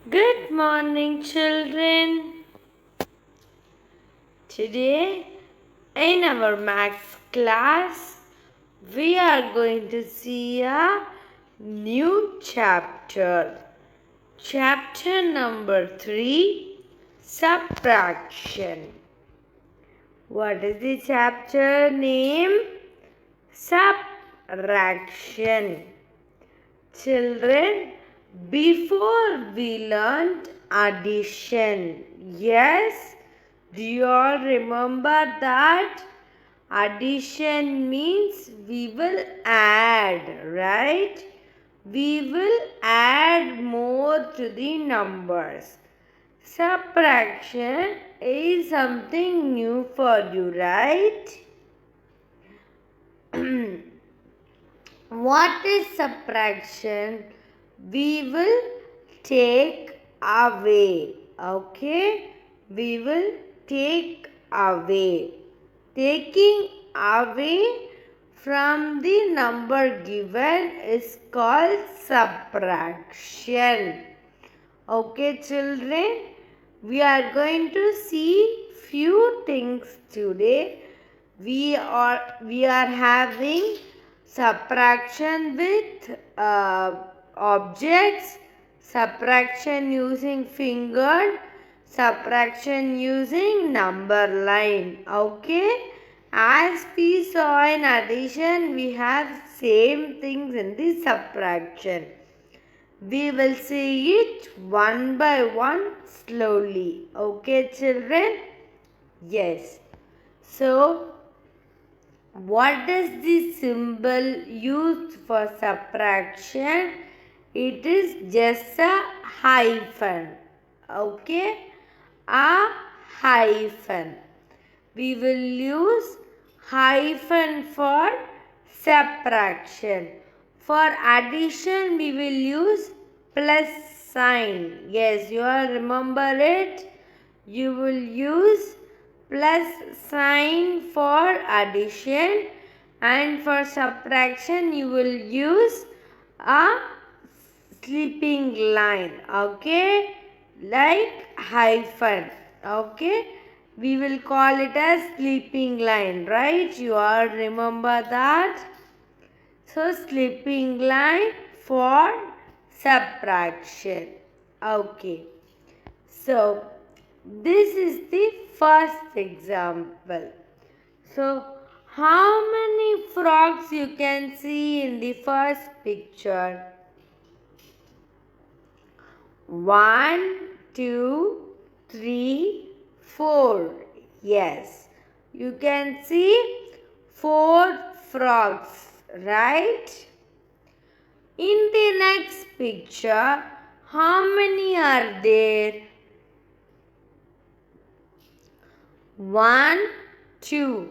Good morning, children. Today, in our maths class, we are going to see a new chapter. Chapter number 3, Subtraction. What is the chapter name? Subtraction. Children, before we learned addition, yes, do you all remember that? Addition means we will add, right? We will add more to the numbers. Subtraction is something new for you, right? What is subtraction? We will take away. Okay? We will take away. Taking away from the number given is called subtraction. Okay, children? We are going to see few things today. We are having subtraction with objects, subtraction using finger, subtraction using number line. Okay, as we saw in addition, we have same things in the subtraction. We will see it one by one slowly. Okay, children? Yes. So, what is the symbol used for subtraction? It is just a hyphen. Okay? A hyphen. We will use hyphen for subtraction. For addition, we will use plus sign. Yes, you all remember it. You will use plus sign for addition, and for subtraction you will use a sleeping line, okay, like hyphen. Okay, we will call it as sleeping line, right? You all remember that? So sleeping line for subtraction. Okay, so this is the first example. So, how many frogs you can see in the first picture? 1, 2, 3, 4. Yes, you can see 4 frogs, right? In the next picture, how many are there? 1, 2.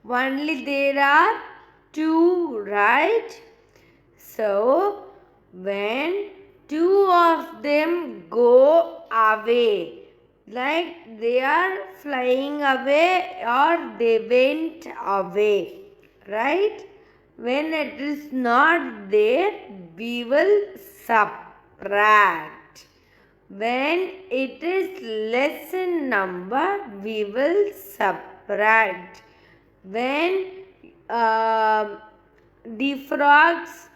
Only there are 2, right? So, when 2 of them go away, like they are flying away or they went away, right? When it is not there, we will subtract. When it is less in number, we will subtract. When the frogs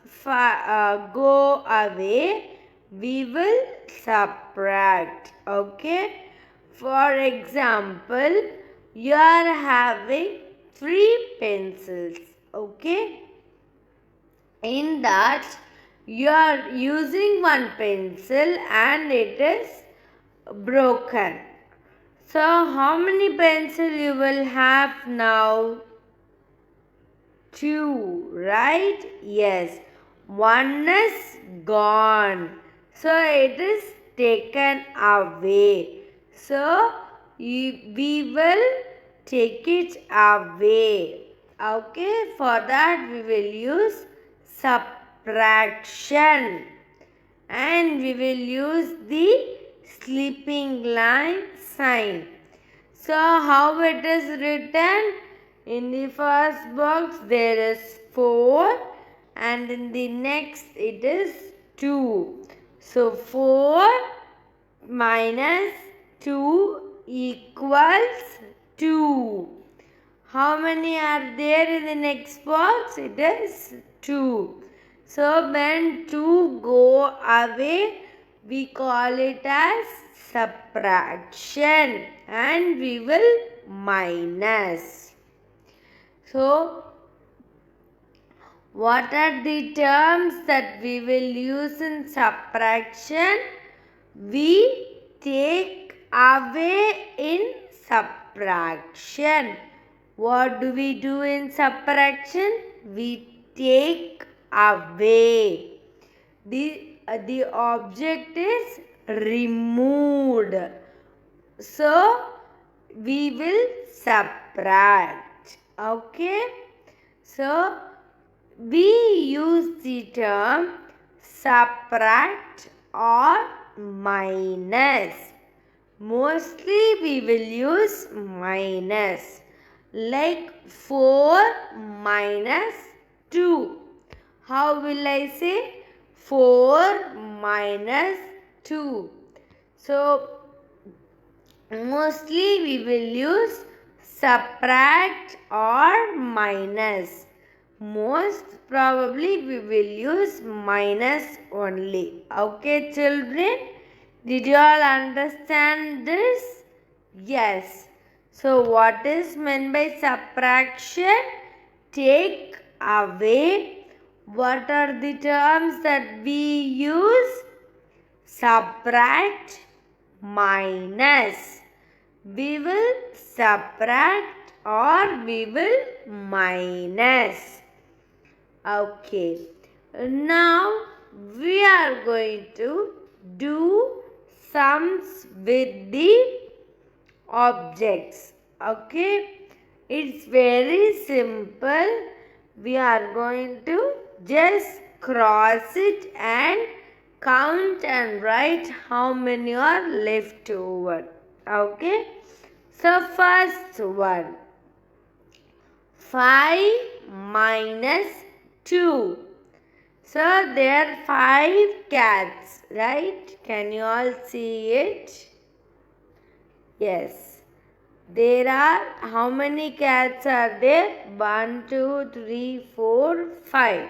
go away, we will subtract. Okay? For example, you are having 3 pencils. Okay? In that, you are using one pencil and it is broken. So, how many pencils you will have now? 2, right? Yes. One is gone. So, it is taken away. So, we will take it away. Okay, for that we will use subtraction, and we will use the sleeping line sign. So, how it is written? In the first box there is 4 and in the next it is 2. So, 4 minus 2 equals 2. How many are there in the next box? It is 2. So when 2 go away, we call it as subtraction and we will minus. So what are the terms that we will use in subtraction? We take away in subtraction. What do we do in subtraction? We take away. The object is removed. So, we will subtract. Okay? So, we use the term subtract or minus. Mostly we will use minus. Like 4 minus 2. How will I say? 4 minus 2. So, mostly we will use subtract or minus. Most probably we will use minus only. Okay, children? Did you all understand this? Yes. So, what is meant by subtraction? Take away. What are the terms that we use? Subtract, minus. We will subtract or we will minus. Okay. Now we are going to do sums with the objects. Okay. It's very simple. We are going to just cross it and count and write how many are left over. Okay. So first one. 5 minus 2. So there are 5 cats, right? Can you all see it? Yes. There are, how many cats are there? 1, 2, 3, 4, 5.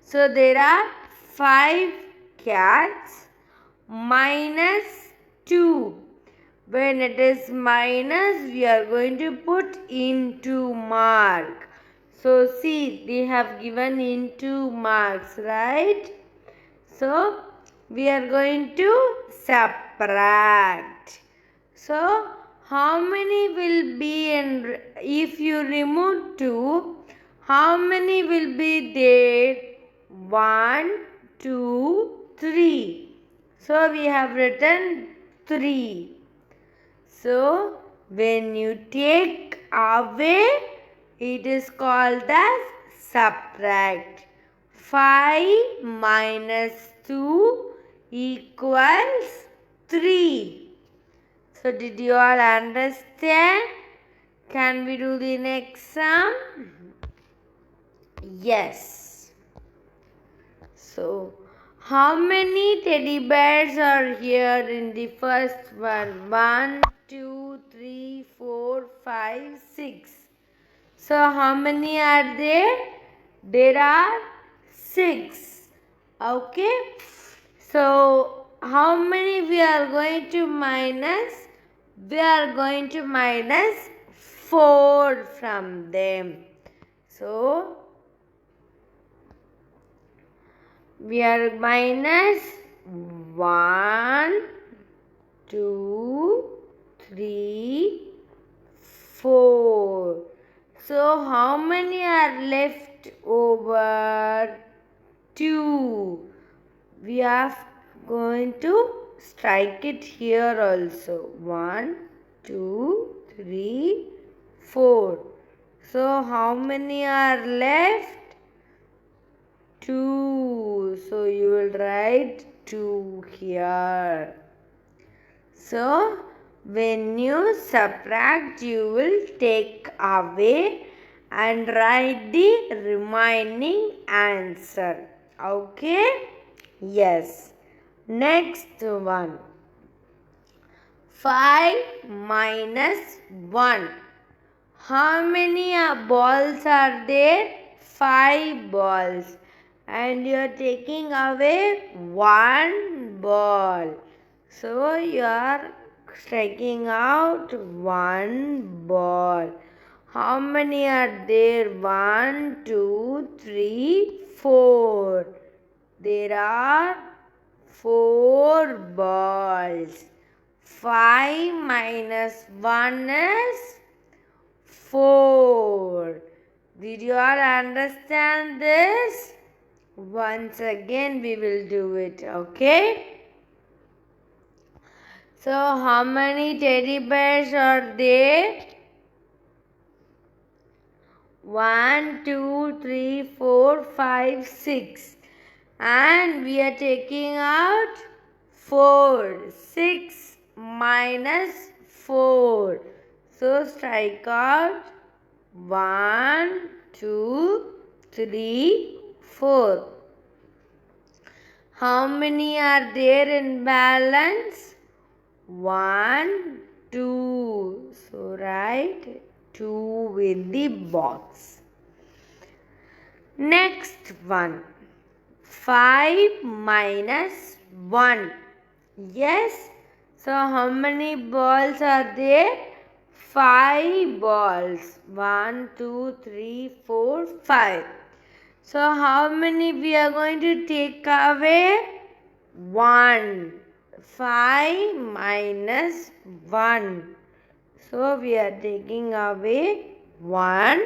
So there are 5 cats minus 2. When it is minus, we are going to put into mark. So see, they have given into marks, right? So we are going to subtract. So how many will be in, if you remove 2, how many will be there? 1, 2, 3. So we have written 3. So, when you take away, it is called as subtract. 5 minus 2 equals 3. So, did you all understand? Can we do the next sum? Yes. So, how many teddy bears are here in the first one? 1, 2, 3, 4, 5, 6. So, how many are there? There are 6. Okay. So, how many we are going to minus? We are going to minus 4 from them. So, we are minus 1, 2, 3, 4. So, how many are left over? 2. We are going to strike it here also. 1, 2, 3, 4. So, how many are left? 2. So, you will write 2 here. So, when you subtract, you will take away and write the remaining answer. Okay? Yes. Next one. 5 minus 1. How many balls are there? 5 balls. And you are taking away 1 ball. So you are striking out 1 ball. How many are there? 1, 2, 3, 4. There are 4 balls. 5 minus 1 is 4. Did you all understand this? Once again we will do it, okay? So how many teddy bears are there? 1, 2, 3, 4, 5, 6. And we are taking out 4. 6 minus 4. So strike out 1, 2, 3, 4. How many are there in balance? 1, 2. So write 2 in the box. Next one. 5 minus 1. Yes. So how many balls are there? 5 balls. 1, 2, 3, 4, 5. So how many we are going to take away? 1. 5 minus 1. So we are taking away 1.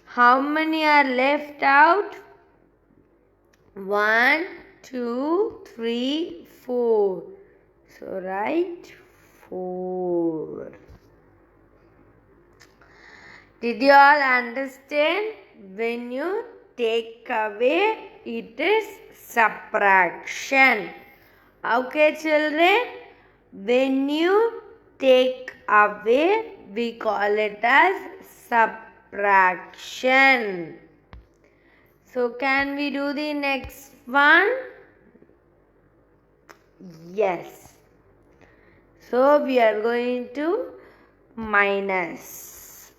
How many are left out? 1, 2, 3, 4. So write 4. Did you all understand? When you take away, it is subtraction. Okay, children? When you take away, we call it as subtraction. So can we do the next one? Yes. So we are going to minus.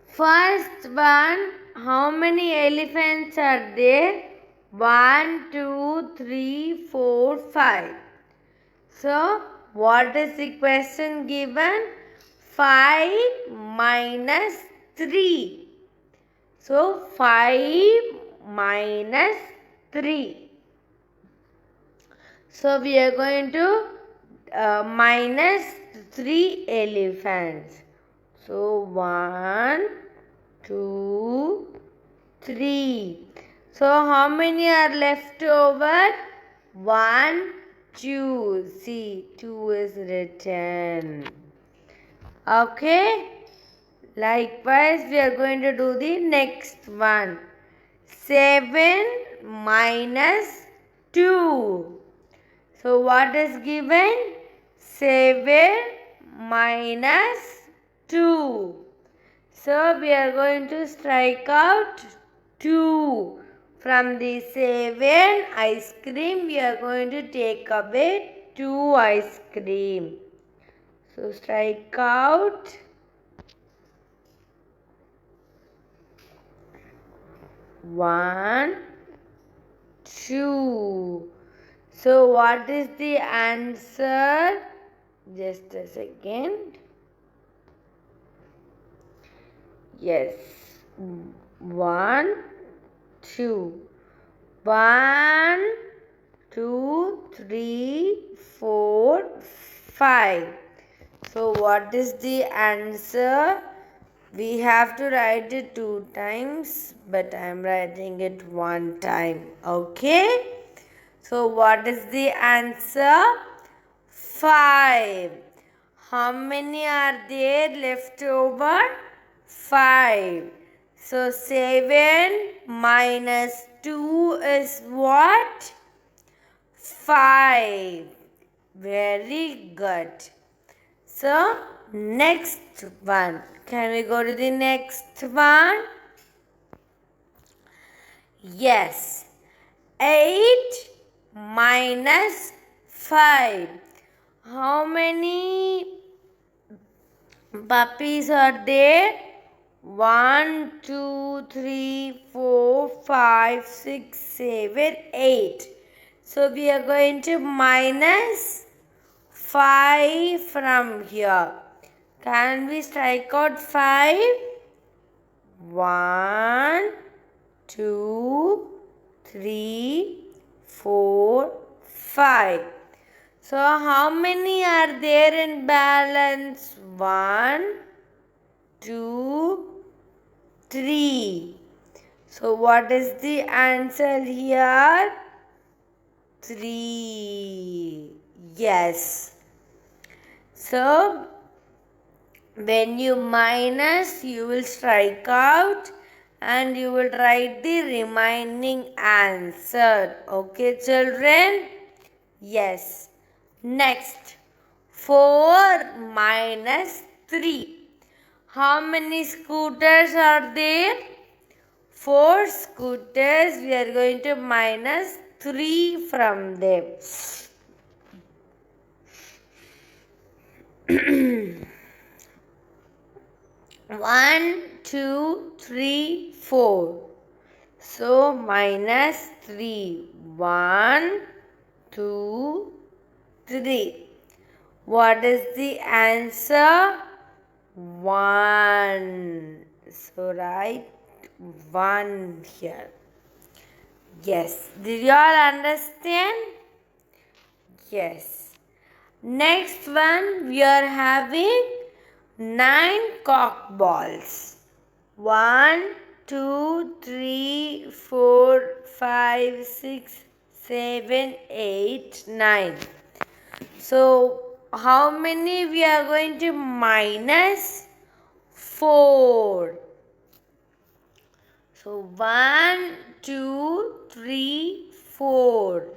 First one, how many elephants are there? 1, 2, 3, 4, 5. So what is the question given? 5 minus 3. So 5 minus 3. So we are going to minus 3 elephants. So 1, 2, 3. So how many are left over? 1, 2. See, 2 is written. Okay. Likewise, we are going to do the next one. 7 minus 2. So what is given? 7 minus 2. So we are going to strike out 2. From the 7 ice cream, we are going to take away 2 ice cream. So strike out 1, 2. So what is the answer? Just a second. Yes. 1, 2. 1, 2, 3, 4, 5. So what is the answer? We have to write it 2 times, but I am writing it 1 time. Okay? So what is the answer? 5. How many are there left over? 5. So 7 minus 2 is what? 5. Very good. So next one. Can we go to the next one? Yes. 8 minus 5. How many puppies are there? 1, 2, 3, 4, 5, 6, 7, 8. So we are going to minus 5 from here. Can we strike out 5? 1, 2, 3, 4, 5. So how many are there in balance? 1, 2, 3. So what is the answer here? 3. Yes. So when you minus, you will strike out and you will write the remaining answer. Okay, children? Yes. Next, 4 minus 3. How many scooters are there? 4 scooters. We are going to minus 3 from them. 1, 2, 3, 4. So minus 3. 1, 2, 3. What is the answer? 1. So write 1 here. Yes. Did you all understand? Yes. Next one, we are having 9 cock balls. 1, 2, 3, 4, 5, 6, 7, 8, 9. So, how many we are going to minus? 4. So, 1, 2, 3, 4.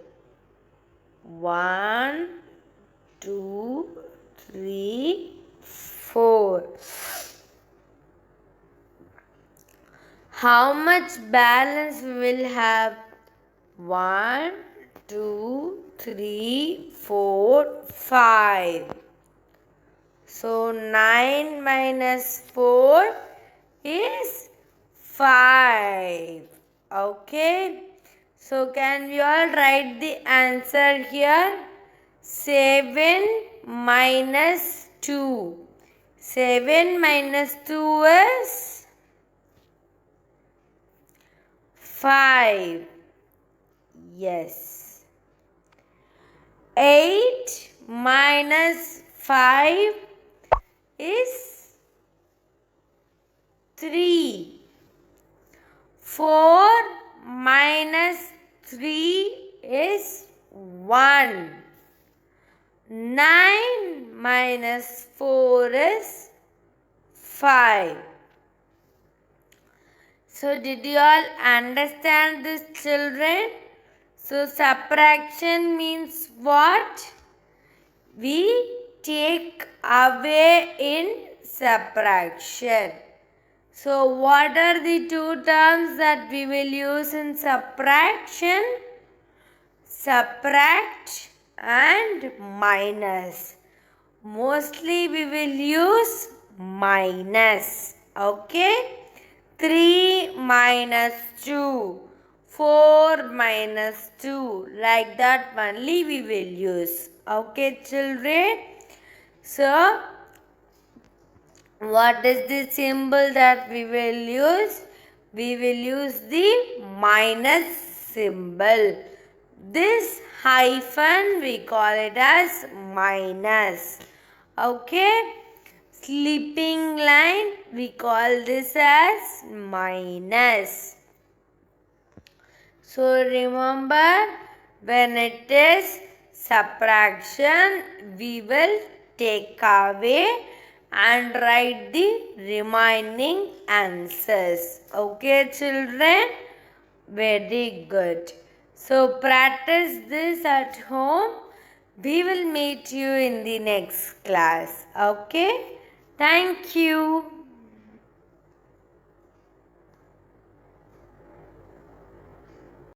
1, 2, 3, 4. How much balance we will have? 1, 2, 3, 4, 5. So 9 minus 4 is 5. Okay. So can we all write the answer here? 7 minus 2. 7 minus 2 is 5. Yes. 8 minus 5 is 3. 4 minus 3 is 1. 9 minus 4 is 5. So did you all understand this, children? So subtraction means what? We take away in subtraction. So what are the two terms that we will use in subtraction? Subtract and minus. Mostly we will use minus. Okay? 3 minus 2. 4 minus 2. Like that only we will use. Okay, children? So, what is the symbol that we will use? We will use the minus symbol. This hyphen we call it as minus. Okay? Slipping line we call this as minus. So remember, when it is subtraction, we will take away and write the remaining answers. Okay, children? Very good. So practice this at home. We will meet you in the next class. Okay? Thank you.